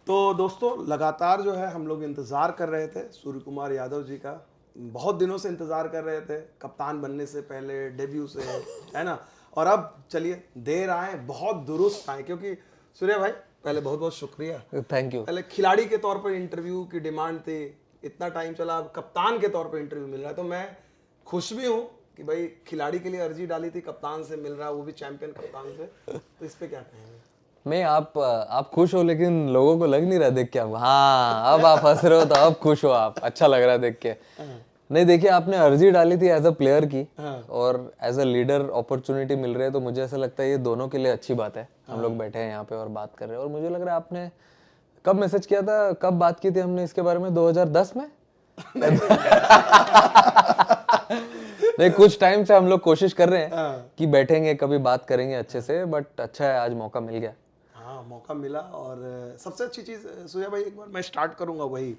तो दोस्तों लगातार जो है हम लोग इंतज़ार कर रहे थे सूर्य कुमार यादव जी का, बहुत दिनों से इंतज़ार कर रहे थे कप्तान बनने से पहले, डेब्यू से, है ना। और अब चलिए देर आए बहुत दुरुस्त आए, क्योंकि सूर्य भाई पहले बहुत बहुत शुक्रिया। Thank you. पहले खिलाड़ी के तौर पर इंटरव्यू की डिमांड थी, इतना टाइम चला, अब कप्तान के तौर पर इंटरव्यू मिल रहा है, तो मैं खुश भी हूँ कि भाई खिलाड़ी के लिए अर्जी डाली थी, कप्तान से मिल रहा है, वो भी चैंपियन कप्तान से। तो इस पे क्या कहेंगे? मैं आप खुश हो, लेकिन लोगों को लग नहीं रहा देख के। आप हाँ, अब आप हंस रहे हो तो अब खुश हो आप, अच्छा लग रहा है देख के। नहीं, देखिए, आपने अर्जी डाली थी एज अ प्लेयर की, हाँ और एज अ लीडर अपॉर्चुनिटी मिल रही है, तो मुझे ऐसा लगता है ये दोनों के लिए अच्छी बात है। हम लोग बैठे हैं यहाँ पे और बात कर रहे हैं, और मुझे लग रहा है आपने कब मैसेज किया था, कब बात की थी हमने इसके बारे में, 2010 में? नहीं, कुछ टाइम से हम लोग कोशिश कर रहे हैं हाँ कि बैठेंगे कभी, बात करेंगे अच्छे से, बट अच्छा है आज मौका मिल गया। हाँ, मौका मिला। और सबसे अच्छी चीज़ सूर्या भाई, एक बार मैं स्टार्ट करूँगा वही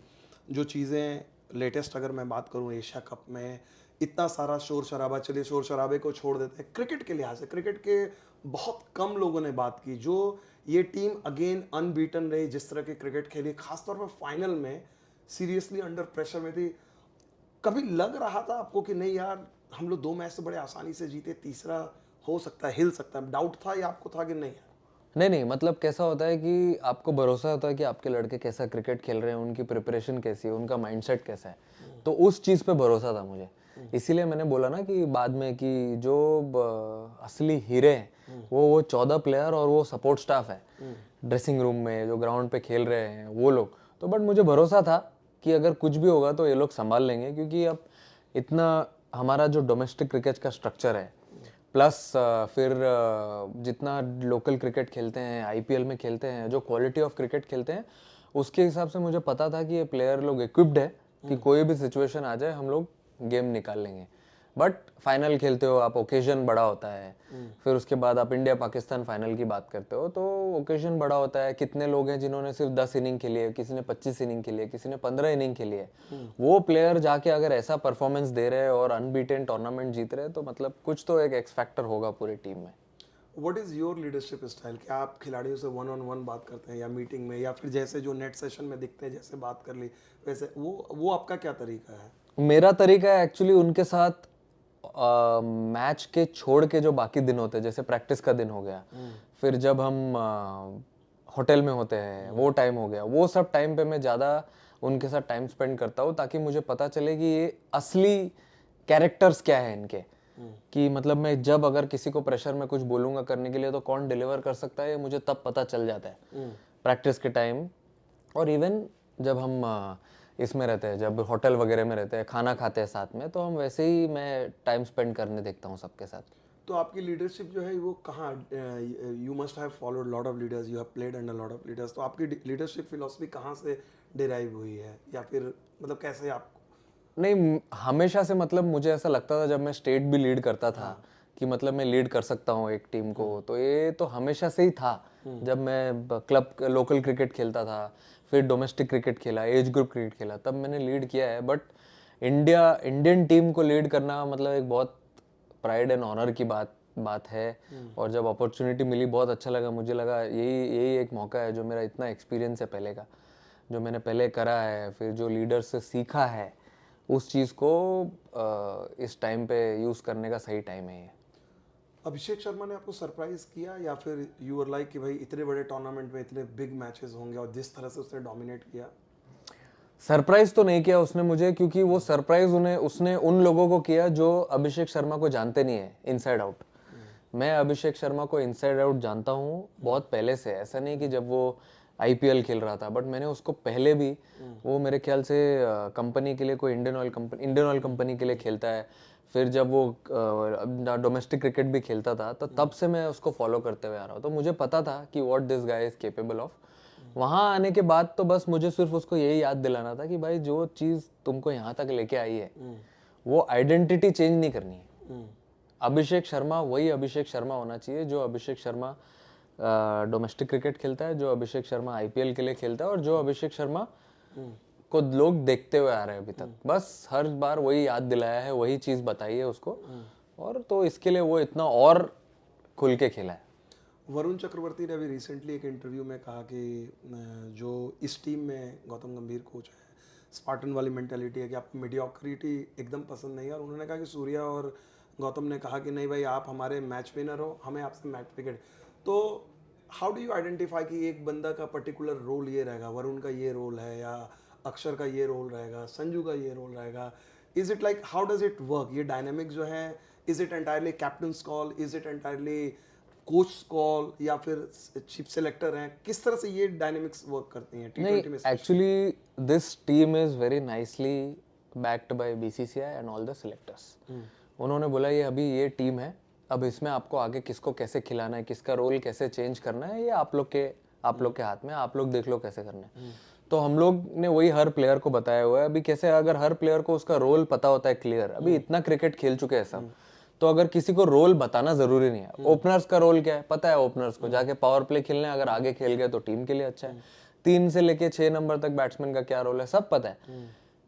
जो चीज़ें लेटेस्ट, अगर मैं बात करूँ एशिया कप में इतना सारा शोर शराबा, चलिए शोर शराबे को छोड़ देते हैं, क्रिकेट के लिहाज से क्रिकेट के बहुत कम लोगों ने बात की, जो ये टीम अगेन अनबीटन रही, जिस तरह की क्रिकेट खेली, खासतौर पर फाइनल में सीरियसली अंडर प्रेशर में थी। कभी लग रहा था आपको कि नहीं यार हम लोग 2 मैच से बड़े आसानी से जीते, तीसरा हो सकता है, हिल सकता है, डाउट था या आपको था कि नहीं? नहीं नहीं, मतलब कैसा होता है कि आपको भरोसा होता है कि आपके लड़के कैसा क्रिकेट खेल रहे हैं, उनकी प्रिपरेशन कैसी है, उनका माइंडसेट कैसा है, तो उस चीज़ पे भरोसा था मुझे। इसीलिए मैंने बोला ना कि बाद में कि जो असली हीरे हैं वो 14 प्लेयर और वो सपोर्ट स्टाफ है ड्रेसिंग रूम में, जो ग्राउंड पे खेल रहे हैं वो लोग। तो बट मुझे भरोसा था कि अगर कुछ भी होगा तो ये लोग संभाल लेंगे, क्योंकि अब इतना हमारा जो डोमेस्टिक क्रिकेट का स्ट्रक्चर है, प्लस फिर जितना लोकल क्रिकेट खेलते हैं, आईपीएल में खेलते हैं, जो क्वालिटी ऑफ क्रिकेट खेलते हैं, उसके हिसाब से मुझे पता था कि ये प्लेयर लोग इक्विप्ड है कि कोई भी सिचुएशन आ जाए हम लोग गेम निकाल लेंगे। बट फाइनल खेलते हो आप, ओकेजन बड़ा होता है। फिर उसके बाद आप इंडिया पाकिस्तान फाइनल की बात करते हो तो ओकेजन बड़ा होता है। कितने लोग हैं जिन्होंने सिर्फ 10 इनिंग खेली है, किसी ने 25 इनिंग खेली है, किसी ने 15 इनिंग खेली है। वो प्लेयर जाके अगर ऐसा परफॉर्मेंस दे रहे हैं और अनबीटेन टूर्नामेंट जीत रहे हैं, तो मतलब कुछ तो एक एक्स फैक्टर होगा पूरी टीम में। What is your leadership style? क्या आप खिलाड़ियों से वन ऑन वन बात करते हैं या मीटिंग में, या फिर जैसे जो नेट सेशन में दिखते हैं जैसे बात कर ली वैसे, वो आपका क्या तरीका है? मेरा तरीका है एक्चुअली उनके साथ मैच के छोड़ के जो बाकी दिन होते हैं, जैसे प्रैक्टिस का दिन हो गया, फिर जब हम होटल में होते हैं वो टाइम हो गया, वो सब टाइम पे मैं ज़्यादा उनके साथ टाइम स्पेंड करता हूँ, ताकि मुझे पता चले कि ये असली कैरेक्टर्स क्या है इनके। कि मतलब मैं जब अगर किसी को प्रेशर में कुछ बोलूँगा करने के लिए, तो कौन डिलीवर कर सकता है ये मुझे तब पता चल जाता है प्रैक्टिस के टाइम। और इवन जब हम इसमें रहते हैं, जब होटल वगैरह में रहते हैं, खाना खाते हैं साथ में, तो हम वैसे ही मैं टाइम स्पेंड करने देखता हूँ सबके साथ। तो आपकी लीडरशिप जो है वो कहाँ, you must have followed lot of leaders, you have played under lot of leaders, तो आपकी लीडरशिप फिलॉसफी कहाँ से डिराइव हुई है, या फिर मतलब कैसे आप? नहीं, हमेशा से मतलब मुझे ऐसा लगता था जब मैं स्टेट भी लीड करता था कि मतलब मैं लीड कर सकता हूँ एक टीम को, तो ये तो हमेशा से ही था। जब मैं क्लब लोकल क्रिकेट खेलता था, फिर डोमेस्टिक क्रिकेट खेला, एज ग्रुप क्रिकेट खेला, तब मैंने लीड किया है। बट इंडियन टीम को लीड करना मतलब एक बहुत प्राइड एंड ऑनर की बात है। और जब अपॉर्चुनिटी मिली बहुत अच्छा लगा, मुझे लगा यही यही एक मौका है, जो मेरा इतना एक्सपीरियंस है पहले का, जो मैंने पहले करा है, फिर जो लीडर से सीखा है, उस चीज़ को इस टाइम पे यूज़ करने का सही टाइम है ये। अभिषेक शर्मा ने आपको सरप्राइज किया, या फिर यू आर लाइक कि भाई इतने बड़े टूर्नामेंट में इतने बिग मैचेस होंगे और जिस तरह से उसने डोमिनेट किया? सरप्राइज तो नहीं किया उसने मुझे, क्योंकि वो सरप्राइज उसने उन लोगों को किया जो अभिषेक शर्मा को जानते नहीं है इनसाइड आउट। मैं अभिषेक शर्मा को इनसाइड आउट जानता हूँ बहुत पहले से। ऐसा नहीं कि जब वो आईपीएल खेल रहा था, बट मैंने उसको पहले भी, वो मेरे ख्याल से कंपनी के लिए, कोई इंडियन ऑयल कंपनी के लिए खेलता है। फिर जब वो डोमेस्टिक क्रिकेट भी खेलता था, तो तब से मैं उसको फॉलो करते हुए आ रहा हूँ, तो मुझे पता था कि what this guy is capable of. वहां आने के बाद तो बस मुझे सिर्फ उसको यही याद दिलाना था कि भाई जो चीज़ तुमको यहाँ तक लेके आई है, वो आइडेंटिटी चेंज नहीं करनी है। अभिषेक शर्मा वही अभिषेक शर्मा होना चाहिए जो अभिषेक शर्मा डोमेस्टिक क्रिकेट खेलता है, जो अभिषेक शर्मा आईपीएल के लिए खेलता है, और जो अभिषेक शर्मा को लोग देखते हुए आ रहे हैं अभी तक। बस हर बार वही याद दिलाया है, वही चीज़ बताई है उसको, और तो इसके लिए वो इतना और खुल के खेला है। वरुण चक्रवर्ती ने अभी रिसेंटली एक इंटरव्यू में कहा कि जो इस टीम में गौतम गंभीर कोच है, स्पार्टन वाली मेंटेलिटी है कि आपको मीडियोक्रिटी एकदम पसंद नहीं है, और उन्होंने कहा कि सूर्या और गौतम ने कहा कि नहीं भाई आप हमारे मैच विनर हो, हमें आपसे मैच विकेट। तो हाउ डू यू आइडेंटिफाई कि एक बंदा का पर्टिकुलर रोल ये रहेगा, वरुण का ये रोल है या अक्षर का ये रोल रहेगा, संजू का ये रोल रहेगा? Is it like how does it work, ये डायनामिक जो है, is it entirely captains call, is it entirely coach call, या फिर चीफ सेलेक्टर हैं? किस तरह से ये डायनेमिक्स वर्क करती हैं नहीं, T20 में? Actually this team is very nicely backed by BCCI and all the selectors. उन्होंने बोला ये अभी ये टीम है, अब इसमें आपको आगे किसको कैसे खिलाना है, किसका रोल कैसे चेंज करना है, ये आप लोग के हाथ में, आप लोग देख लो कैसे करना है। तो हम लोग ने वही हर प्लेयर को बताया हुआ है। अभी कैसे अगर हर प्लेयर को उसका रोल पता होता है क्लियर, अभी इतना क्रिकेट खेल चुके हैं सब, तो अगर किसी को रोल बताना जरूरी नहीं है। ओपनर्स का रोल क्या है पता है, ओपनर्स को जाके पावर प्ले खेलना है, अगर आगे खेल गए तो टीम के लिए अच्छा है। 3 से लेके 6 नंबर तक बैट्समैन का क्या रोल है सब पता है।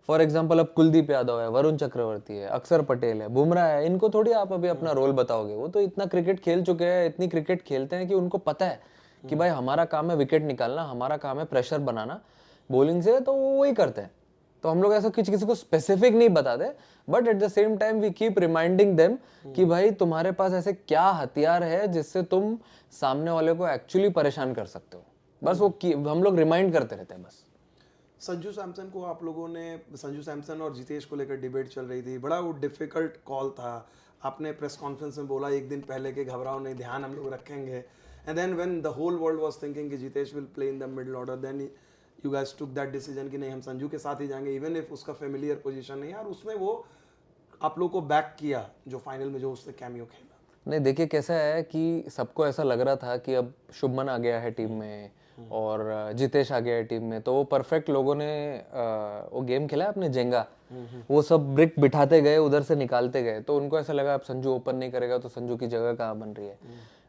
फॉर एग्जाम्पल अब कुलदीप यादव है, वरुण चक्रवर्ती है, अक्षर पटेल है, बुमराह है, इनको थोड़ी आप अभी अपना रोल बताओगे। वो तो इतना क्रिकेट खेल चुके हैं, इतनी क्रिकेट खेलते हैं कि उनको पता है कि भाई हमारा काम है विकेट निकालना, हमारा काम है प्रेशर बनाना बॉलिंग से, तो वो वही करते हैं। तो हम लोग ऐसा किसी को स्पेसिफिक नहीं बताते, but at the same time we keep reminding them कि भाई तुम्हारे पास ऐसे क्या हथियार है जिससे तुम सामने वाले को एक्चुअली परेशान कर सकते हो। बस वो हम लोग रिमाइंड करते रहते हैं बस। संजू सैमसन को आप लोगों ने, संजू सैमसन और जितेश को लेकर डिबेट चल रही थी, बड़ा वो डिफिकल्ट कॉल था। आपने प्रेस कॉन्फ्रेंस में बोला एक दिन पहले कि घबराओ नहीं, ध्यान हम लोग रखेंगे, and then when the whole world was thinking कि Jitesh will play in the middle order, then you guys took that decision कि नहीं हम संजू के साथ ही जाएंगे, इवन इफ उसका फेमिलियर पोजीशन नहीं है, और उसने वो आप लोग को बैक किया जो फाइनल में जो उसने कैमियो खेला। नहीं देखिए कैसा है कि सबको ऐसा लग रहा था कि अब शुभमन आ गया है टीम में और जितेश आ गया है टीम में, तो वो परफेक्ट लोगों ने वो गेम खेला है अपने जेंगा, वो सब ब्रिक बिठाते गए, उधर से निकालते गए, तो उनको ऐसा लगा अब संजू ओपन नहीं करेगा तो संजू की जगह कहाँ बन रही है।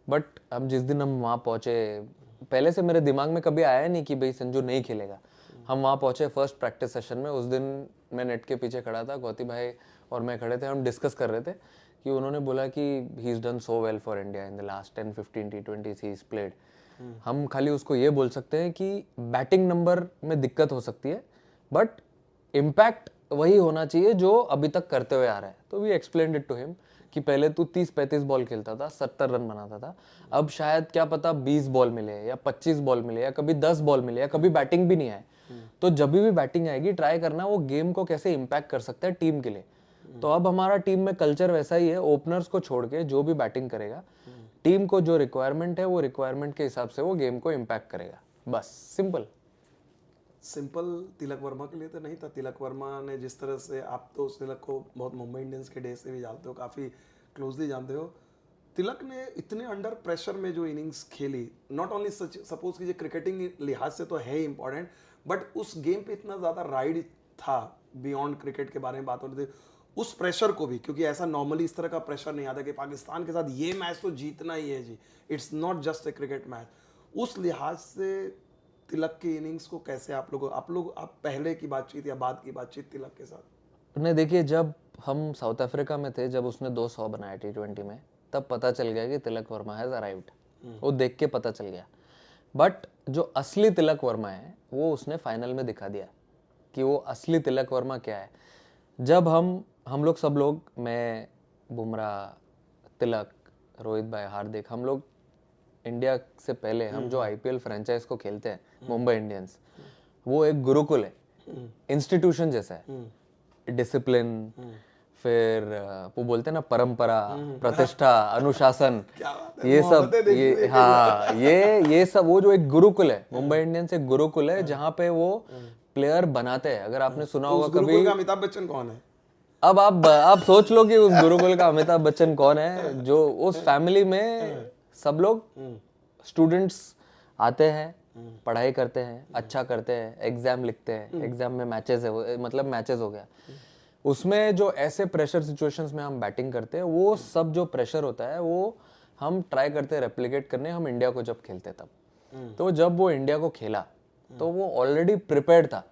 बट अब जिस दिन हम वहाँ पहुंचे, पहले से मेरे दिमाग में कभी आया नहीं कि भाई संजू नहीं खेलेगा। हम वहाँ पहुंचे फर्स्ट प्रैक्टिस सेशन में, उस दिन मैं नेट के पीछे खड़ा था, गौती भाई और मैं खड़े थे, हम डिस्कस कर रहे थे कि उन्होंने बोला कि he is done so well for India in the last 10-15 T20s he is played. हम खाली उसको ये बोल सकते हैं कि बैटिंग नंबर में दिक्कत हो सकती है, बट इम्पैक्ट वही होना चाहिए जो अभी तक करते हुए आ रहा है। तो we explained it to him कि पहले तू 30-35 बॉल खेलता था, 70 रन बनाता था, अब शायद क्या पता 20 बॉल मिले या 25 बॉल मिले या कभी 10 बॉल मिले या कभी बैटिंग भी नहीं आए। तो जब भी बैटिंग आएगी ट्राई करना वो गेम को कैसे इम्पैक्ट कर सकता है टीम के लिए। तो अब हमारा टीम में कल्चर वैसा ही है, ओपनर्स को छोड़ के जो भी बैटिंग करेगा, टीम को जो रिक्वायरमेंट है वो रिक्वायरमेंट के हिसाब से वो गेम को इम्पैक्ट करेगा, बस सिंपल। तिलक वर्मा के लिए तो नहीं था। तिलक वर्मा ने जिस तरह से, आप तो उस तिलक को बहुत मुंबई इंडियंस के डे से भी जानते हो, काफ़ी क्लोजली जानते हो, तिलक ने इतने अंडर प्रेशर में जो इनिंग्स खेली, नॉट ओनली सपोज कीजिए क्रिकेटिंग लिहाज से तो है ही इंपॉर्टेंट, बट उस गेम पे इतना ज़्यादा राइड था, बियॉन्ड क्रिकेट के बारे में बात हो रही थी, उस प्रेशर को भी, क्योंकि ऐसा नॉर्मली इस तरह का प्रेशर नहीं आता कि पाकिस्तान के साथ ये मैच तो जीतना ही है जी, it's not just a cricket match. उस लिहाज से तिलक की इनिंग्स को कैसे आप पहले की बातचीत या बाद की बातचीत तिलक के साथ? नहीं देखिए, जब हम साउथ अफ्रीका में थे, जब उसने 200 बनाया T20 में, तब पता चल गया कि तिलक वर्मा हैज अराइव्ड। वो देख के पता चल गया। बट जो असली तिलक वर्मा है वो उसने फाइनल में दिखा दिया कि वो असली तिलक वर्मा क्या है। जब हम लोग सब लोग, मैं, बुमराह, तिलक, रोहित भाई, हार्दिक, हम लोग इंडिया से पहले हम जो IPL फ्रेंचाइज को खेलते हैं, मुंबई इंडियंस, वो एक गुरुकुल है, इंस्टीट्यूशन जैसा है। डिसिप्लिन, फिर वो बोलते हैं ना परंपरा, प्रतिष्ठा, अनुशासन, ये सब, ये हाँ, ये सब, वो जो एक गुरुकुल है, मुंबई इंडियंस एक गुरुकुल है जहाँ पे वो प्लेयर बनाते हैं। अगर आपने सुना होगा कभी, अमिताभ बच्चन कौन है? अब आप सोच लो कि उस गुरुकुल का अमिताभ बच्चन कौन है, जो उस फैमिली में सब लोग स्टूडेंट्स आते हैं, पढ़ाई करते हैं, अच्छा करते हैं, एग्जाम लिखते हैं, एग्जाम में मैचेस है, मतलब मैचेस हो गया, उसमें जो ऐसे प्रेशर सिचुएशंस में हम बैटिंग करते हैं, वो सब जो प्रेशर होता है वो हम ट्राई करते हैं रेप्लिकेट करने, हम इंडिया को जब खेलते तब। तो जब वो इंडिया को खेला तो वो ऑलरेडी प्रिपेयर्ड था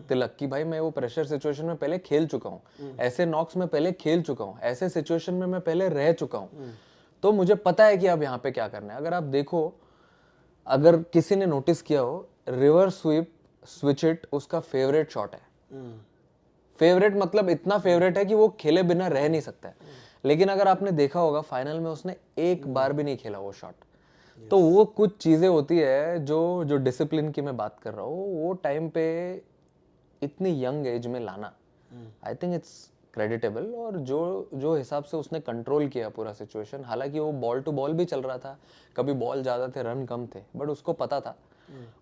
तिलक कि भाई मैं वो प्रेशर सिचुएशन में पहले खेल चुका हूँ, ऐसे नॉक्स में पहले खेल चुका हूँ, ऐसे सिचुएशन में मैं पहले रह चुका हूँ। तो मुझे पता है कि अब यहाँ पे क्या करना है। अगर आप देखो, अगर किसी ने नोटिस किया हो, रिवर्स स्वीप स्विच इट उसका फेवरेट शॉट है। फेवरेट मतलब इतना फेवरेट है कि वो खेले बिना रह नहीं सकता है। लेकिन अगर आपने देखा होगा फाइनल में उसने एक बार भी नहीं खेला वो शॉट। तो वो कुछ चीजें होती है जो जो डिसिप्लिन की मैं बात कर रहा हूँ, वो टाइम पे इतनी यंग एज में लाना, आई थिंक इट्स क्रेडिटेबल। और जो जो हिसाब से उसने कंट्रोल किया पूरा सिचुएशन, हालांकि वो बॉल टू बॉल भी चल रहा था, कभी बॉल ज्यादा थे रन कम थे, बट उसको पता था।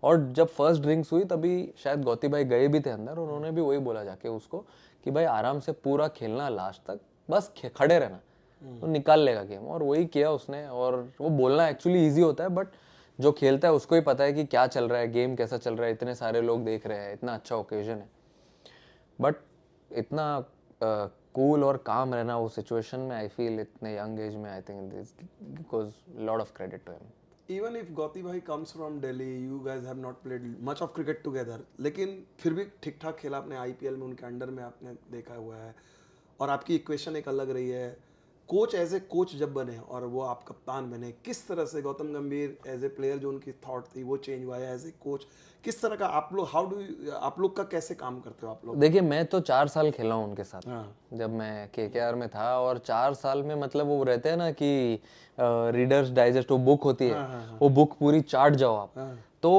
और जब फर्स्ट ड्रिंक्स हुई तभी शायद गौती भाई गए भी थे अंदर, उन्होंने भी वही बोला जाके उसको कि भाई आराम से पूरा खेलना लास्ट तक, बस खड़े रहना तो निकाल लेगा गेम। और वही किया उसने। और वो बोलना एक्चुअली ईजी होता है, बट जो खेलता है उसको ही पता है कि क्या चल रहा है, गेम कैसा चल रहा है, इतने सारे लोग देख रहे हैं, इतना अच्छा ओकेजन है। बट इतना कूल और काम रहना वो सिचुएशन में, आई फील इतने यंग एज में, I think this because lot of credit to him. Even if Gauti bhai comes from Delhi, you guys have not played much of cricket together, लेकिन फिर भी ठीक ठाक खेला आपने आईपीएल में, उनके अंडर में आपने देखा हुआ है। और आपकी इक्वेशन एक अलग रही है। कोच एज ए कोच जब बने और वो आप कप्तान बने, किस तरह से गौतम गंभीर एज ए प्लेयर जो उनकी थॉट थी वो चेंज हुआ है, एज ए कोच किस तरह का आप लोग, हाउ डू आप लोग का कैसे काम करते हो आप लोग? देखिए, मैं तो 4 साल खेला हूँ उनके साथ। हाँ। जब मैं केकेआर में था, और 4 साल में मतलब वो रहते हैं ना कि रीडर्स डाइजेस्ट वो बुक होती है, वो बुक पूरी चाट जाओ आप। तो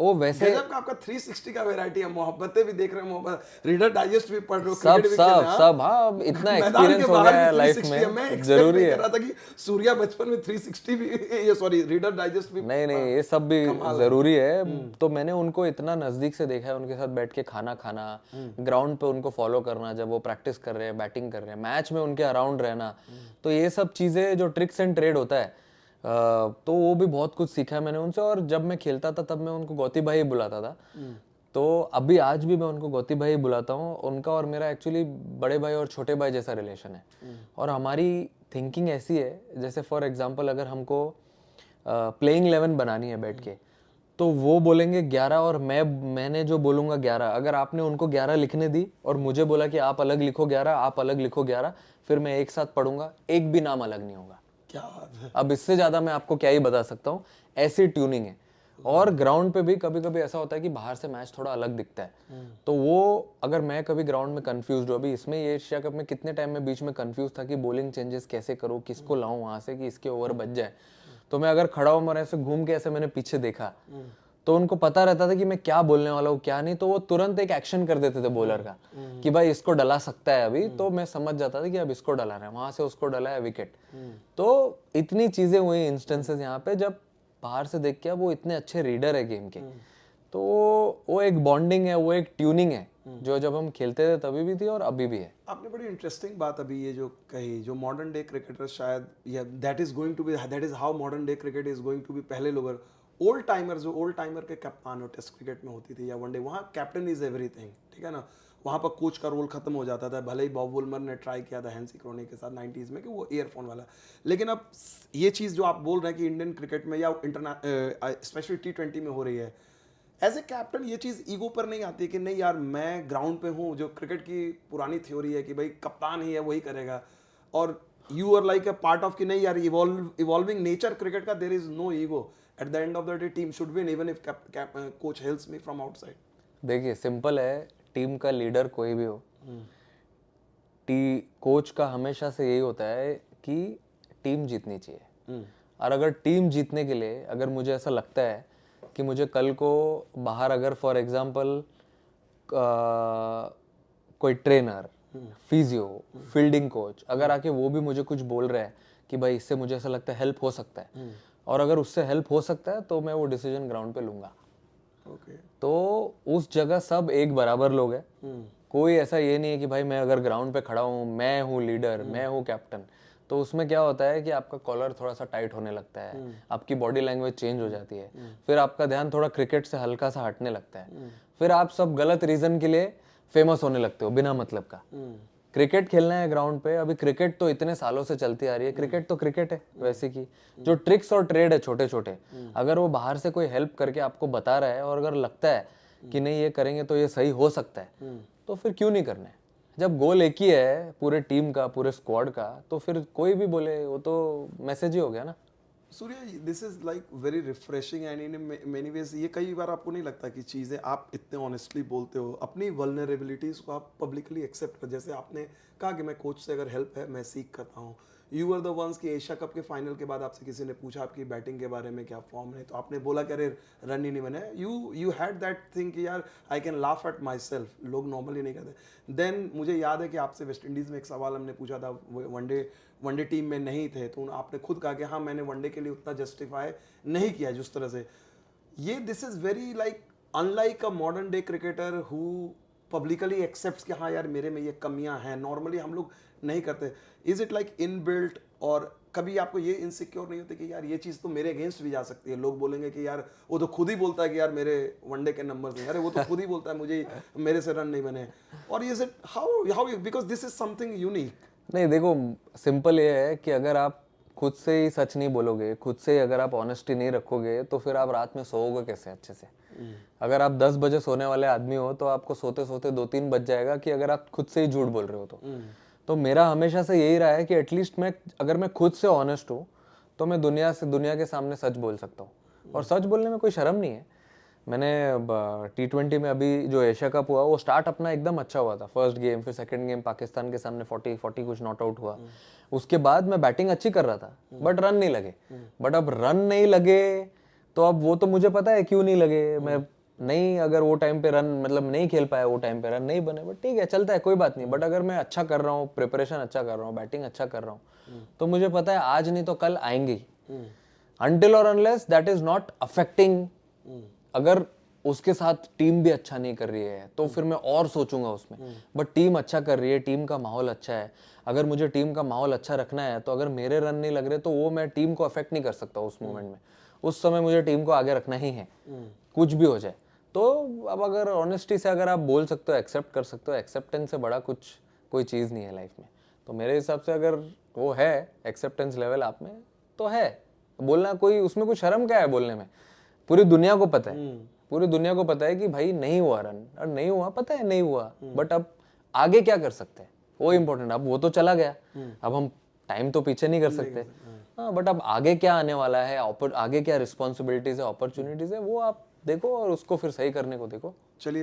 वो वैसे गजब का आपका 360 का वैरायटी है, मोहब्बतें भी देख रहे हैं, मोहब्बत रीडर डाइजेस्ट भी पढ़ रहे हो, सब क्रिकेट भी खेल रहे सब हैं। सब हाँ, अब इतना मैदान एक्सपीरियंस के हो बाहर गया है भी लाइफ 360 है। मैं में, एक्सपेक्ट जरूरी नहीं कर है। रहा था कि सूर्या बचपन में 360 भी, ये सॉरी रीडर डाइजेस्ट भी। नहीं नहीं, ये सब भी जरूरी है। तो मैंने उनको इतना नजदीक से देखा है, उनके साथ बैठ के खाना खाना, ग्राउंड पे उनको फॉलो करना, जब वो प्रैक्टिस कर रहे हैं, बैटिंग कर रहे हैं, मैच में उनके अराउंड रहना। तो ये सब चीजें जो ट्रिक्स एंड ट्रेड होता है, तो वो भी बहुत कुछ सीखा है मैंने उनसे। और जब मैं खेलता था तब मैं उनको गौती भाई बुलाता था। तो अभी आज भी मैं उनको गौती भाई बुलाता हूँ। उनका और मेरा एक्चुअली बड़े भाई और छोटे भाई जैसा रिलेशन है। और हमारी थिंकिंग ऐसी है, जैसे फॉर एग्जांपल अगर हमको प्लेइंग 11 बनानी है बैठ के, तो वो बोलेंगे 11 और मैंने जो बोलूंगा 11। अगर आपने उनको 11 लिखने दी और मुझे बोला कि आप अलग लिखो 11, आप अलग लिखो 11, फिर मैं एक साथ पढ़ूंगा, एक भी नाम अलग नहीं होगा। क्या बात है। अब इससे ज्यादा मैं आपको क्या ही बता सकता हूँ, ऐसी ट्यूनिंग है। और ग्राउंड पे भी कभी कभी ऐसा होता है कि बाहर से मैच थोड़ा अलग दिखता है। तो वो अगर मैं कभी ग्राउंड में कंफ्यूज हूँ, अभी इसमें ये एशिया कप में कितने टाइम में बीच में कंफ्यूज था कि बॉलिंग चेंजेस कैसे करूँ, किसको लाऊं वहां से कि इसके ओवर बच जाए। तो मैं अगर खड़ा हूँ मैं ऐसे घूम के ऐसे मैंने पीछे देखा, तो उनको पता रहता था कि मैं क्या बोलने वाला हूँ क्या नहीं। तो वो तुरंत एक एक्शन कर देते थे बॉलर का कि भाई इसको डला सकता है अभी। तो मैं समझ जाता था कि अब इसको डला रहा है, वहां से उसको डला है विकेट। तो इतनी चीजें हुई इंस्टेंसेस यहाँ पे, जब बाहर से देख के वो इतने अच्छे रीडर है गेम के। तो वो एक बॉन्डिंग है, वो एक ट्यूनिंग है जो जब हम खेलते थे तभी भी थी और अभी भी है। आपने बड़ी इंटरेस्टिंग बात अभी ये जो कही, जो मॉडर्न डे क्रिकेटर शायद, या that is going to be, that is how modern day cricket is going to be. पहले लोग ओल्ड टाइमर, जो ओल्ड टाइमर के कप्तान हो टेस्ट क्रिकेट में होती थी या वनडे, वहाँ कैप्टन इज एवरीथिंग, ठीक है ना। वहाँ पर कोच का रोल खत्म हो जाता था। भले ही बॉब वुलमर ने ट्राई किया था हैंसी क्रोनी के साथ 90s में कि वो ईयरफोन वाला, लेकिन अब ये चीज़ जो आप बोल रहे हैं कि इंडियन क्रिकेट में या स्पेशली T20 में हो रही है, एज ए कैप्टन ये चीज़ ईगो पर नहीं आती कि नहीं यार मैं ग्राउंड पे हूँ, जो क्रिकेट की पुरानी थ्योरी है कि भाई कप्तान ही है वही करेगा, और you are like a part of कि नहीं यार इवॉल्विंग नेचर क्रिकेट का, there is no ego, at the end of the day team should win even if coach helps me from outside. देखिए सिंपल है, टीम का leader कोई भी हो, कोच का हमेशा से यही होता है कि टीम जीतनी चाहिए। और अगर टीम जीतने के लिए, अगर मुझे ऐसा लगता है कि मुझे कल को बाहर अगर फॉर एग्जांपल कोई ट्रेनर, फिजियो, फील्डिंग कोच अगर आके वो भी मुझे कुछ बोल रहा है कि भाई इससे मुझे ऐसा लगता है हेल्प हो सकता है, और अगर उससे हेल्प हो सकता है तो मैं वो डिसीजन ग्राउंड पे लूंगा। ओके। तो उस जगह सब एक बराबर लोग हैं। कोई ऐसा ये नहीं है कि भाई मैं अगर ग्राउंड पे खड़ा हूँ, मैं हूँ लीडर, मैं हूँ कैप्टन। तो उसमें क्या होता है कि आपका कॉलर थोड़ा सा टाइट होने लगता है, आपकी बॉडी लैंग्वेज चेंज हो जाती है, फिर आपका ध्यान थोड़ा क्रिकेट से हल्का सा हटने लगता है, फिर आप सब गलत रीजन के लिए फेमस होने लगते हो बिना मतलब का। क्रिकेट खेलना है ग्राउंड पे, अभी क्रिकेट तो इतने सालों से चलती आ रही है, क्रिकेट तो क्रिकेट है वैसे की। जो ट्रिक्स और ट्रेड है छोटे छोटे, अगर वो बाहर से कोई हेल्प करके आपको बता रहा है और अगर लगता है कि नहीं ये करेंगे तो ये सही हो सकता है, तो फिर क्यों नहीं करना है। जब गोल एक ही है पूरे टीम का, पूरे स्क्वाड का, तो फिर कोई भी बोले वो तो मैसेज ही हो गया ना। Surya, this is like very refreshing and in many ways ये कई बार आपको नहीं लगता कि चीज़ें आप इतने ऑनेस्टली बोलते हो, अपनी वल्नरेबिलिटीज़ को आप पब्लिकली एक्सेप्ट कर, जैसे आपने कहा कि मैं कोच से अगर हेल्प है मैं सीख करता हूँ। यू आर द वंस कि एशिया कप के फाइनल के बाद आपसे किसी ने पूछा आपकी बैटिंग के बारे में क्या फॉर्म है, तो आपने बोला कि अरे रन ही नहीं बने। यू हैड दैट थिंग कि यार I can laugh at my self, लोग नॉर्मली नहीं करते। देन मुझे याद है कि आपसे वेस्ट इंडीज़ में एक सवाल हमने पूछा था, वनडे टीम में नहीं थे, तो आपने खुद कहा कि हाँ मैंने वनडे के लिए उतना जस्टिफाई नहीं किया जिस तरह से। ये this is very like unlike a modern day cricketer who publicly accepts कि हाँ यार मेरे में ये कमियां हैं, नॉर्मली हम लोग नहीं करते। इज इट लाइक इनबिल्ट, और कभी आपको ये इनसिक्योर नहीं होते कि यार ये चीज़ तो मेरे अगेंस्ट भी जा सकती है, लोग बोलेंगे कि यार वो तो खुद ही बोलता है कि यार मेरे वनडे के नंबर नहीं, अरे वो तो खुद ही बोलता है मुझे मेरे से रन नहीं बने, और is it how because this is something unique. नहीं देखो, सिंपल ये है कि अगर आप खुद से ही सच नहीं बोलोगे, खुद से ही अगर आप ऑनेस्टी नहीं रखोगे, तो फिर आप रात में सोओगे कैसे अच्छे से। अगर आप 10 बजे सोने वाले आदमी हो तो आपको सोते सोते 2-3 बज जाएगा कि अगर आप खुद से ही झूठ बोल रहे हो तो मेरा हमेशा से यही रहा है कि एटलीस्ट अगर मैं खुद से ऑनेस्ट हूँ तो मैं दुनिया के सामने सच बोल सकता हूँ, और सच बोलने में कोई शर्म नहीं है। मैंने T20 में अभी जो एशिया कप हुआ वो स्टार्ट अपना एकदम अच्छा हुआ था, फर्स्ट गेम, फिर सेकंड गेम पाकिस्तान के सामने 40 कुछ नॉट आउट हुआ। उसके बाद मैं बैटिंग अच्छी कर रहा था बट रन नहीं लगे। बट अब रन नहीं लगे तो अब वो तो मुझे पता है क्यों नहीं लगे। मैं नहीं, अगर वो टाइम पे रन मतलब नहीं खेल पाया, वो टाइम पे रन नहीं बने, बट ठीक है चलता है, कोई बात नहीं। बट अगर मैं अच्छा कर रहा हूँ, प्रिपरेशन अच्छा कर रहा हूँ, बैटिंग अच्छा कर रहा हूँ, तो मुझे पता है आज नहीं तो कल आएंगे। अनटिल और unless that is not affecting, अगर उसके साथ टीम भी अच्छा नहीं कर रही है तो फिर मैं और सोचूंगा उसमें। बट टीम अच्छा कर रही है, टीम का माहौल अच्छा है, अगर मुझे टीम का माहौल अच्छा रखना है तो अगर मेरे रन नहीं लग रहे तो वो मैं टीम को अफेक्ट नहीं कर सकता उस मोमेंट में। उस समय मुझे टीम को आगे रखना ही है, कुछ भी हो जाए। तो अब अगर ऑनेस्टी से अगर आप बोल सकते हो, एक्सेप्ट कर सकते हो, एक्सेप्टेंस से बड़ा कुछ कोई चीज़ नहीं है लाइफ में। तो मेरे हिसाब से अगर वो है एक्सेप्टेंस लेवल आप में तो है, बोलना कोई उसमें कोई शर्म क्या है बोलने में। पूरी दुनिया को पता है, पूरी दुनिया को पता है कि भाई नहीं हुआ रन, और नहीं हुआ, पता है नहीं हुआ, बट अब आगे क्या कर सकते हैं वो इम्पोर्टेंट। अब वो तो चला गया, अब हम टाइम तो पीछे नहीं कर सकते। हाँ, बट अब आगे क्या आने वाला है, आगे क्या रिस्पॉन्सिबिलिटीज है, अपॉर्चुनिटीज है, वो आप देखो और उसको फिर सही करने को देखो। चलिए।